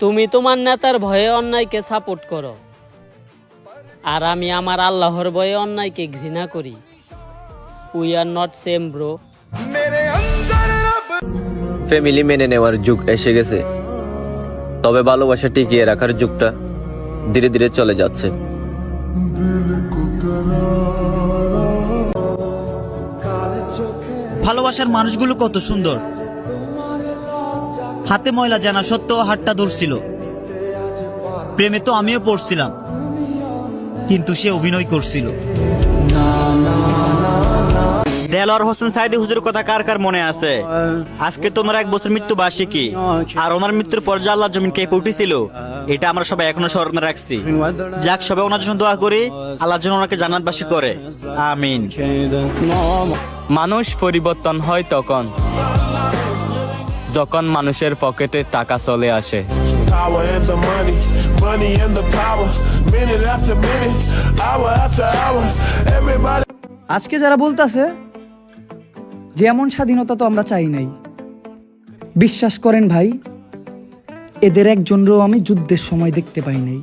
তুমি তোমার নেতার ভয়ে অন্যায়কে সাপোর্ট করো, আর আমি আমার আল্লাহর ভয়ে অন্যায়কে ঘৃণা করি। We are not same bro. Family মেনে নেওয়ার যুগ এসে গেছে, তবে ভালোবাসা টিকিয়ে রাখার যুগটা ধীরে ধীরে চলে যাচ্ছে। ভালোবাসার মানুষগুলো কত সুন্দর, হাতে ময়লা জানা সত্ত্বেও হাতটা ধরছিল। প্রেমে তো আমিও পড়ছিলাম, কিন্তু সে অভিনয় করছিল। দেলোয়ার হোসেন সাইদি হুজুরের কথা কার কার মনে আছে? আজকে তো ওনার 1 বছর মৃত্যু বার্ষিকী, আর ওনার মৃত্যুর পর যে আল্লাহর জমিন কেঁপে উঠেছিল, এটা আমরা সবাই এখনো স্মরণে রাখছি। যাক, সবাই ওনার জন্য দোয়া করি, আল্লাহ যেন ওনাকে জান্নাতবাসী করে, আমিন। মানুষ পরিবর্তন হয় তখন যখন মানুষের পকেটে টাকা চলে আসে। Power and the money, money and the power. Minute after minute, hour after hour. Everybody. আজকে যারা বলতাছে যে এমন স্বাধীনতা তো আমরা চাই নাই, বিশ্বাস করেন ভাই, এদের একজনেরও আমি যুদ্ধের সময় দেখতে পাই নাই।